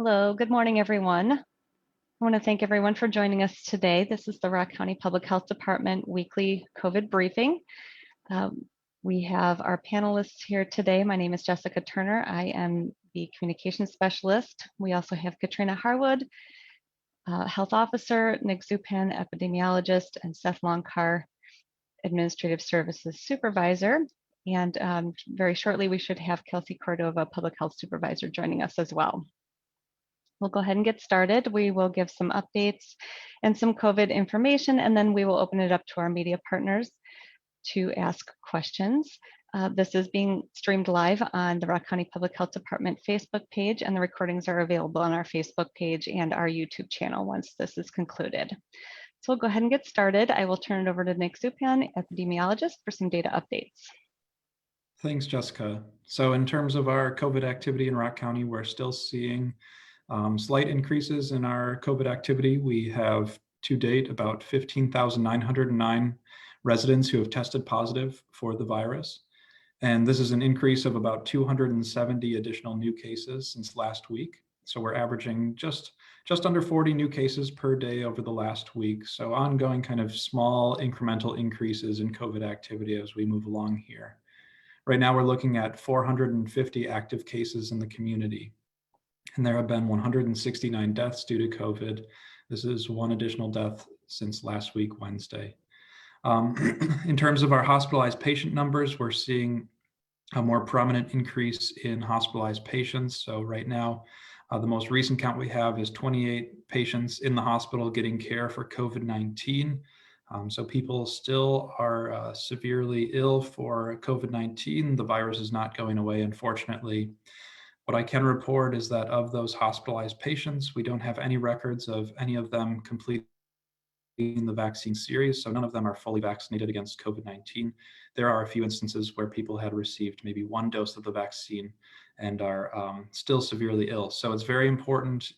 Hello, good morning, everyone. I want to thank everyone for joining us today. This is the Rock County Public Health Department weekly COVID briefing. We have our panelists here today. My name is Jessica Turner. I am the communications specialist. We also have Katrina Harwood, health officer, Nick Zupan, epidemiologist, and Seth Longcar, administrative services supervisor. And very shortly, we should have Kelsey Cordova, public health supervisor, joining us as well. We'll go ahead and get started. We will give some updates and some COVID information, and then we will open it up to our media partners to ask questions. This is being streamed live on the Rock County Public Health Department Facebook page, and the recordings are available on our Facebook page and our YouTube channel once this is concluded. So we'll go ahead and get started. I will turn it over to Nick Zupan, epidemiologist, for some data updates. Thanks, Jessica. So in terms of our COVID activity in Rock County, we're still seeing slight increases in our COVID activity. We have to date about 15,909 residents who have tested positive for the virus. And this is an increase of about 270 additional new cases since last week. So we're averaging just under 40 new cases per day over the last week. So ongoing kind of small incremental increases in COVID activity as we move along here. Right now, we're looking at 450 active cases in the community. And there have been 169 deaths due to COVID. This is one additional death since last week, Wednesday. In terms of our hospitalized patient numbers, we're seeing a more prominent increase in hospitalized patients. So right now, the most recent count we have is 28 patients in the hospital getting care for COVID-19. So people still are severely ill for COVID-19. The virus is not going away, unfortunately. What I can report is that of those hospitalized patients, we don't have any records of any of them completing the vaccine series, so none of them are fully vaccinated against COVID-19. There are a few instances where people had received maybe one dose of the vaccine and are still severely ill. So it's very important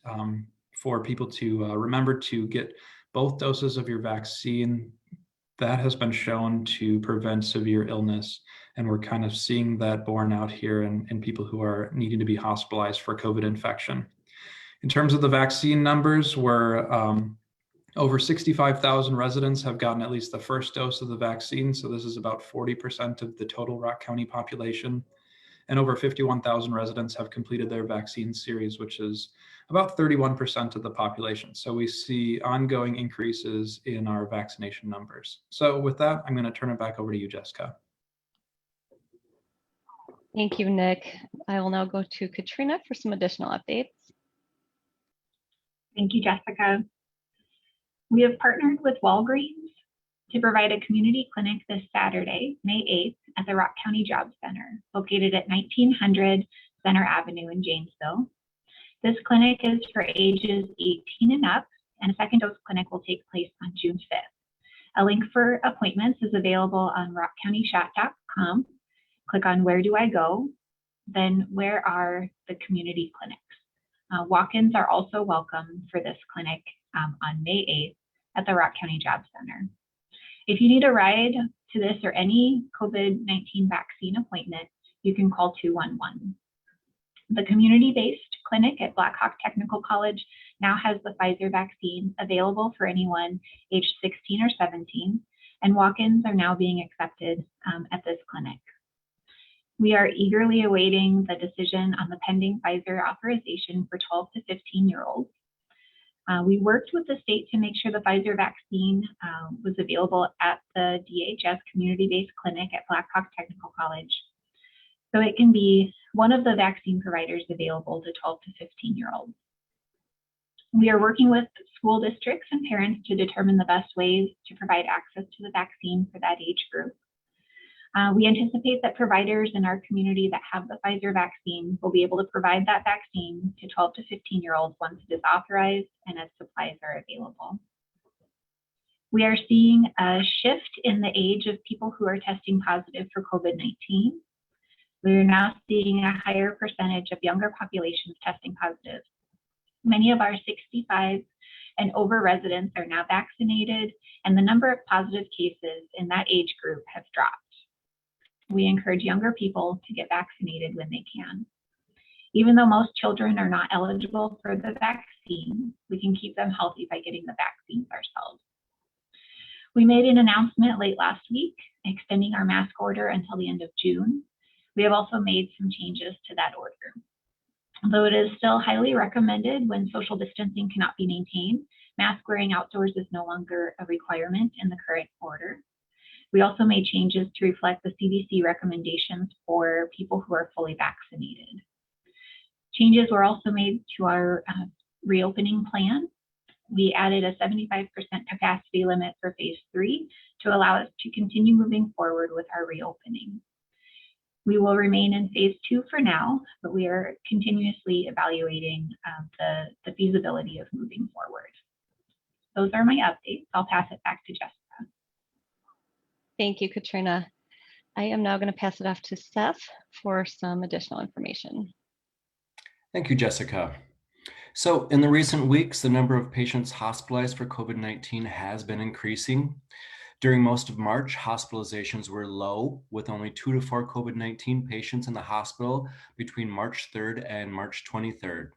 for people to remember to get both doses of your vaccine. That has been shown to prevent severe illness. And we're kind of seeing that borne out here in people who are needing to be hospitalized for COVID infection. In terms of the vaccine numbers, we're over 65,000 residents have gotten at least the first dose of the vaccine. So this is about 40% of the total Rock County population. And over 51,000 residents have completed their vaccine series, which is about 31% of the population. So we see ongoing increases in our vaccination numbers. So with that, I'm going to turn it back over to you, Jessica. Thank you, Nick. I will now go to Katrina for some additional updates. Thank you, Jessica. We have partnered with Walgreens to provide a community clinic this Saturday, May 8th, at the Rock County Job Center, located at 1900 Center Avenue in Janesville. This clinic is for ages 18 and up, and a second dose clinic will take place on June 5th. A link for appointments is available on rockcountyshot.com. Click on Where Do I Go? Then Where are the community clinics? Walk-ins are also welcome for this clinic on May 8th at the Rock County Job Center. If you need a ride to this or any COVID-19 vaccine appointment, you can call 211. The community-based clinic at Black Hawk Technical College now has the Pfizer vaccine available for anyone aged 16 or 17, and walk-ins are now being accepted at this clinic. We are eagerly awaiting the decision on the pending Pfizer authorization for 12 to 15-year-olds. We worked with the state to make sure the Pfizer vaccine was available at the DHS community-based clinic at Black Hawk Technical College. So it can be one of the vaccine providers available to 12 to 15-year-olds. We are working with school districts and parents to determine the best ways to provide access to the vaccine for that age group. We anticipate that providers in our community that have the Pfizer vaccine will be able to provide that vaccine to 12 to 15-year-olds once it is authorized and as supplies are available. We are seeing a shift in the age of people who are testing positive for COVID-19. We are now seeing a higher percentage of younger populations testing positive. Many of our 65 and over residents are now vaccinated, and the number of positive cases in that age group has dropped. We encourage younger people to get vaccinated when they can. Even though most children are not eligible for the vaccine, we can keep them healthy by getting the vaccines ourselves. We made an announcement late last week extending our mask order until the end of June. We have also made some changes to that order. Although it is still highly recommended when social distancing cannot be maintained, mask wearing outdoors is no longer a requirement in the current order. We also made changes to reflect the CDC recommendations for people who are fully vaccinated. Changes were also made to our reopening plan. We added a 75% capacity limit for phase 3 to allow us to continue moving forward with our reopening. We will remain in phase 2 for now, but we are continuously evaluating the feasibility of moving forward. Those are my updates. I'll pass it back to Jessica. Thank you, Katrina. I am now going to pass it off to Seth for some additional information. Thank you, Jessica. So in the recent weeks, the number of patients hospitalized for COVID-19 has been increasing. During most of March, hospitalizations were low, with only 2 to 4 COVID-19 patients in the hospital between March 3rd and March 23rd.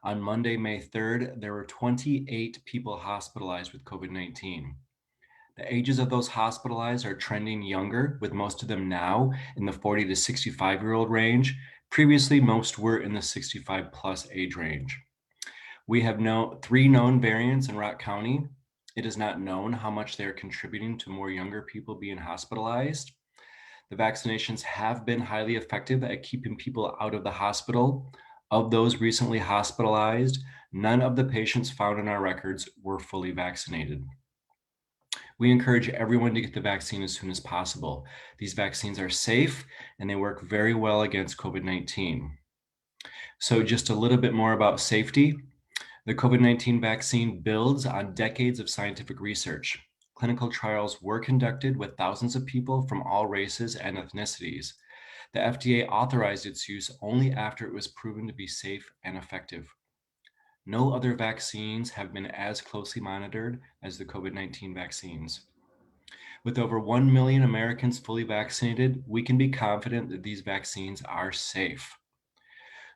On Monday, May 3rd, there were 28 people hospitalized with COVID-19. The ages of those hospitalized are trending younger, with most of them now in the 40 to 65-year-old range. Previously, most were in the 65 plus age range. We have 3 known variants in Rock County. It is not known how much they are contributing to more younger people being hospitalized. The vaccinations have been highly effective at keeping people out of the hospital. Of those recently hospitalized, none of the patients found in our records were fully vaccinated. We encourage everyone to get the vaccine as soon as possible. These vaccines are safe and they work very well against COVID-19. So just a little bit more about safety. The COVID-19 vaccine builds on decades of scientific research. Clinical trials were conducted with thousands of people from all races and ethnicities. The FDA authorized its use only after it was proven to be safe and effective. No other vaccines have been as closely monitored as the COVID-19 vaccines. With over 1 million Americans fully vaccinated, we can be confident that these vaccines are safe.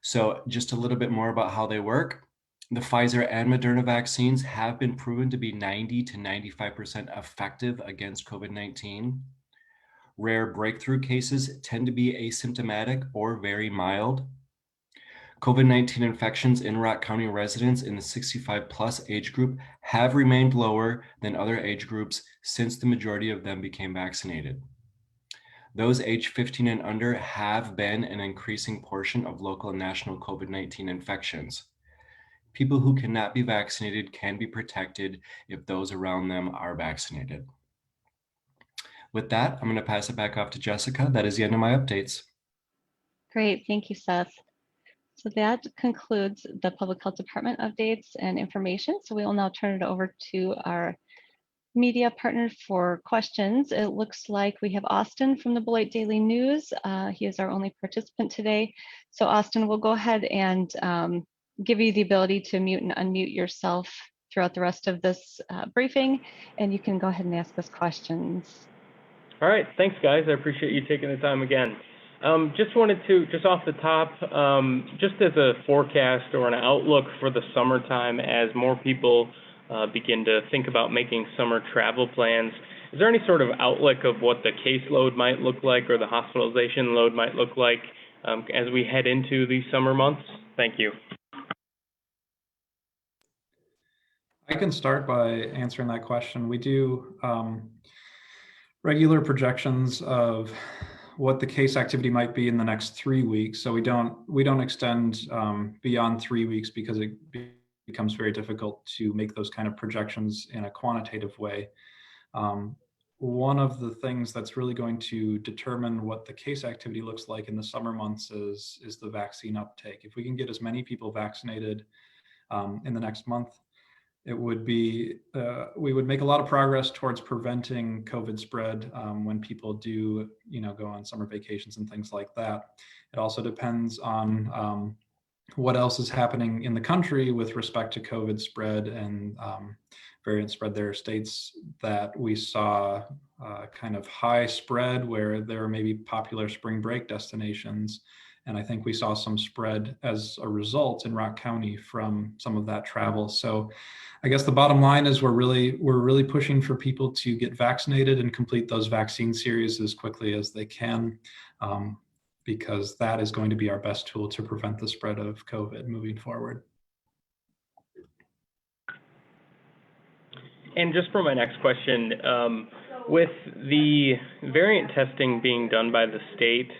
So just a little bit more about how they work. The Pfizer and Moderna vaccines have been proven to be 90 to 95% effective against COVID-19. Rare breakthrough cases tend to be asymptomatic or very mild. COVID-19 infections in Rock County residents in the 65 plus age group have remained lower than other age groups since the majority of them became vaccinated. Those aged 15 and under have been an increasing portion of local and national COVID-19 infections. People who cannot be vaccinated can be protected if those around them are vaccinated. With that, I'm going to pass it back off to Jessica. That is the end of my updates. Great, thank you, Seth. So that concludes the Public Health Department updates and information. So we will now turn it over to our media partner for questions. It looks like we have Austin from the Beloit Daily News. He is our only participant today. So Austin, we'll go ahead and give you the ability to mute and unmute yourself throughout the rest of this briefing, and you can go ahead and ask us questions. All right, thanks guys. I appreciate you taking the time again. Just wanted to, just off the top, just as a forecast or an outlook for the summertime as more people begin to think about making summer travel plans, is there any sort of outlook of what the caseload might look like or the hospitalization load might look like as we head into these summer months? Thank you. I can start by answering that question. We do regular projections of what the case activity might be in the next 3 weeks. So we don't extend beyond 3 weeks because it becomes very difficult to make those kind of projections in a quantitative way. One of the things that's really going to determine what the case activity looks like in the summer months is the vaccine uptake. If we can get as many people vaccinated in the next month, it would be, we would make a lot of progress towards preventing COVID spread when people do, go on summer vacations and things like that. It also depends on what else is happening in the country with respect to COVID spread and variant spread. There are states that we saw kind of high spread where there may be popular spring break destinations, And I think we saw some spread as a result in Rock County from some of that travel. So I guess the bottom line is we're really pushing for people to get vaccinated and complete those vaccine series as quickly as they can, because that is going to be our best tool to prevent the spread of COVID moving forward. And just for my next question, with the variant testing being done by the state,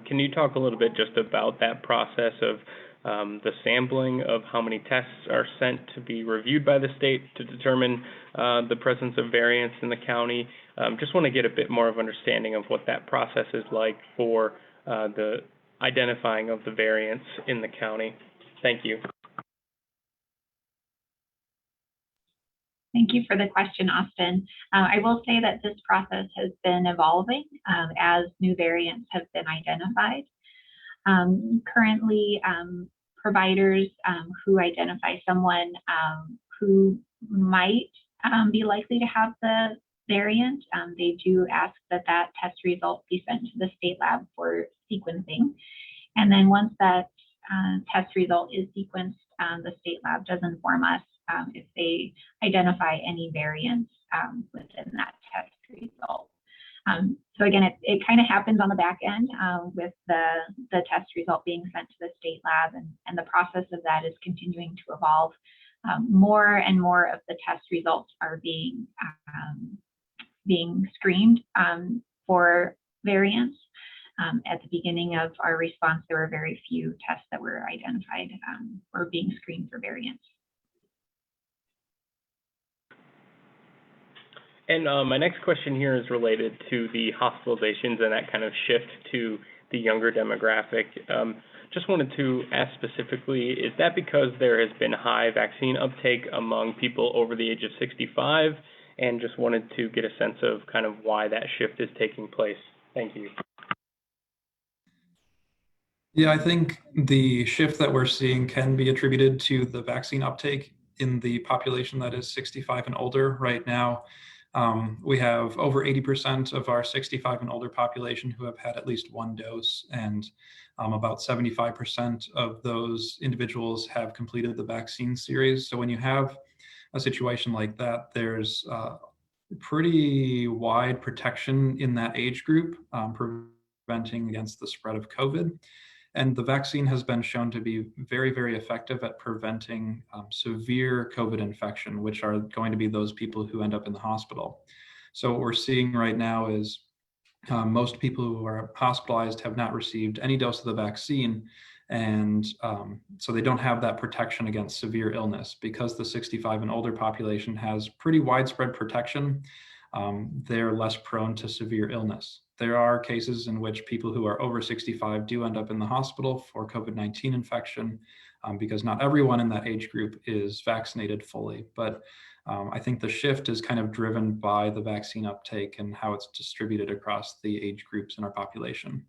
can you talk a little bit just about that process of the sampling of how many tests are sent to be reviewed by the state to determine the presence of variants in the county? Just want to get a bit more of understanding of what that process is like for the identifying of the variants in the county. Thank you. Thank you for the question, Austin. I will say that this process has been evolving as new variants have been identified. Currently, providers who identify someone who might be likely to have the variant, they do ask that that test result be sent to the state lab for sequencing. And then once that test result is sequenced, the state lab does inform us if they identify any variants within that test result. So again, it kind of happens on the back end with the test result being sent to the state lab, and the process of that is continuing to evolve. More and more of the test results are being screened for variants. At the beginning of our response, there were very few tests that were identified or being screened for variants. And my next question here is related to the hospitalizations and that kind of shift to the younger demographic. Just wanted to ask specifically, is that because there has been high vaccine uptake among people over the age of 65? And just wanted to get a sense of kind of why that shift is taking place. Thank you. Yeah, I think the shift that we're seeing can be attributed to the vaccine uptake in the population that is 65 and older right now. We have over 80% of our 65 and older population who have had at least one dose, and about 75% of those individuals have completed the vaccine series. So when you have a situation like that, there's pretty wide protection in that age group, preventing against the spread of COVID. And the vaccine has been shown to be very, very effective at preventing severe COVID infection, which are going to be those people who end up in the hospital. So what we're seeing right now is most people who are hospitalized have not received any dose of the vaccine. And so they don't have that protection against severe illness. Because the 65 and older population has pretty widespread protection, they're less prone to severe illness. There are cases in which people who are over 65 do end up in the hospital for COVID-19 infection, because not everyone in that age group is vaccinated fully. But I think the shift is kind of driven by the vaccine uptake and how it's distributed across the age groups in our population.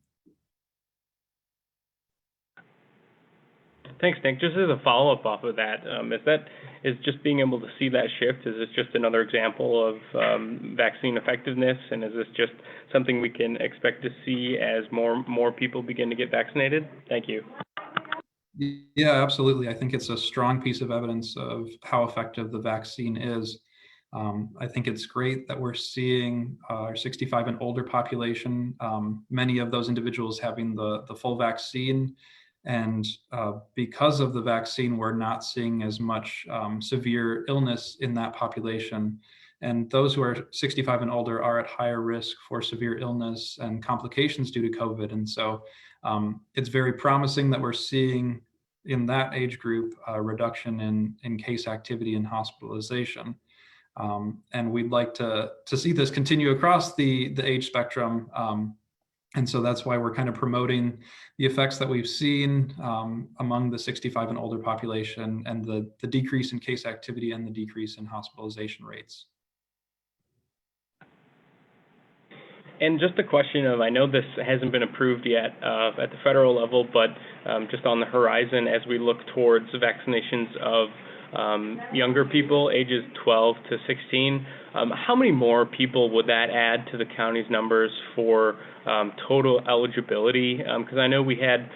Thanks, Nick. Just as a follow-up off of that, is just being able to see that shift, is this just another example of vaccine effectiveness, and is this just something we can expect to see as more people begin to get vaccinated? Thank you. Yeah, absolutely. I think it's a strong piece of evidence of how effective the vaccine is. I think it's great that we're seeing our 65 and older population, many of those individuals having the full vaccine. And because of the vaccine, we're not seeing as much severe illness in that population. And those who are 65 and older are at higher risk for severe illness and complications due to COVID. And so it's very promising that we're seeing in that age group a reduction in case activity and hospitalization. And we'd like to see this continue across the age spectrum. And so that's why we're kind of promoting the effects that we've seen among the 65 and older population, and the decrease in case activity and the decrease in hospitalization rates. And just a question of, I know this hasn't been approved yet at the federal level, but just on the horizon as we look towards vaccinations of younger people, ages 12 to 16. How many more people would that add to the county's numbers for total eligibility? Because I know we had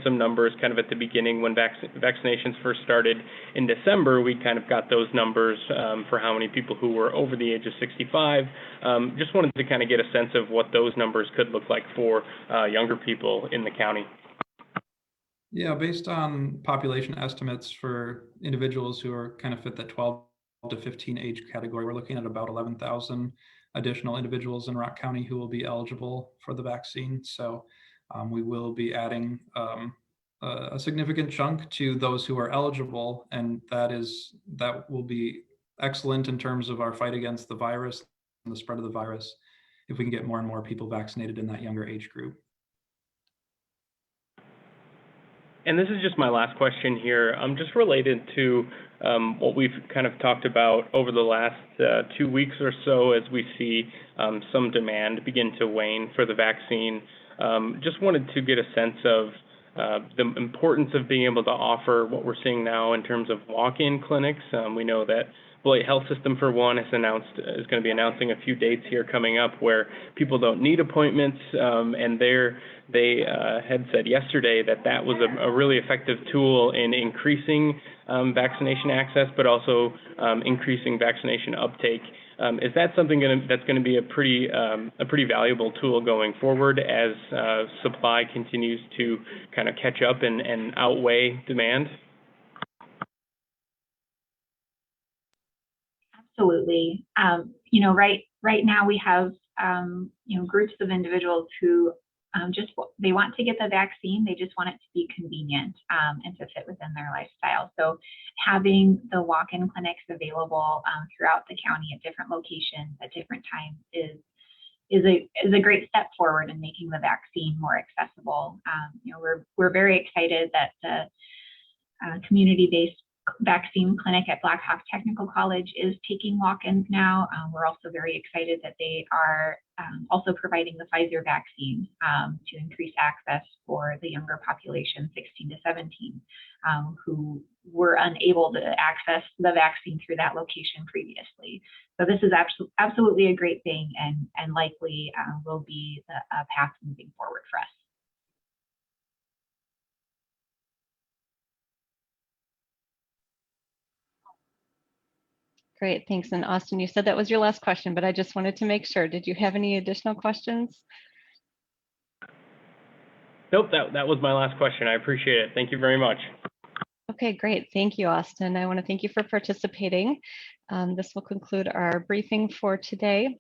some numbers kind of at the beginning when vaccinations first started in December. We kind of got those numbers for how many people who were over the age of 65. Just wanted to kind of get a sense of what those numbers could look like for younger people in the county. Yeah, based on population estimates for individuals who are kind of fit that 12 to 15 age category, we're looking at about 11,000 additional individuals in Rock County who will be eligible for the vaccine. So we will be adding a significant chunk to those who are eligible, and that will be excellent in terms of our fight against the virus and the spread of the virus if we can get more and more people vaccinated in that younger age group. And this is just my last question here, just related to what we've kind of talked about over the last 2 weeks or so as we see some demand begin to wane for the vaccine. Just wanted to get a sense of the importance of being able to offer what we're seeing now in terms of walk-in clinics. We know that Beloit Health System, for one, is going to be announcing a few dates here coming up where people don't need appointments, and they had said yesterday that was a really effective tool in increasing vaccination access, but also increasing vaccination uptake. Is that something that's going to be a pretty valuable tool going forward as supply continues to kind of catch up and outweigh demand? Absolutely. Right now we have groups of individuals who they want to get the vaccine. They just want it to be convenient and to fit within their lifestyle. So having the walk-in clinics available throughout the county at different locations at different times is a great step forward in making the vaccine more accessible. We're very excited that the community-based vaccine clinic at Black Hawk Technical College is taking walk-ins now. We're also very excited that they are also providing the Pfizer vaccine to increase access for the younger population, 16 to 17, who were unable to access the vaccine through that location previously. So this is absolutely a great thing, and likely will be a path moving forward for us. Great, thanks. And Austin, you said that was your last question, but I just wanted to make sure. Did you have any additional questions? Nope, that was my last question. I appreciate it. Thank you very much. Okay, great. Thank you, Austin. I want to thank you for participating. This will conclude our briefing for today.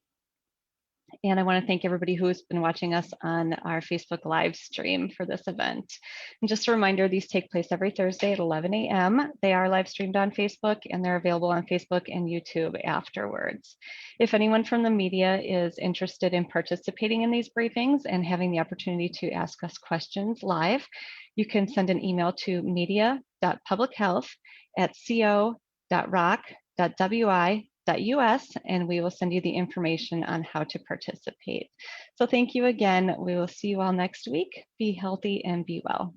And I want to thank everybody who's been watching us on our Facebook live stream for this event. And just a reminder, these take place every Thursday at 11 a.m. They are live streamed on Facebook, and they're available on Facebook and YouTube afterwards. If anyone from the media is interested in participating in these briefings and having the opportunity to ask us questions live, you can send an email to media.publichealth@co.rock.wi.us, and we will send you the information on how to participate. So thank you again. We will see you all next week. Be healthy and be well.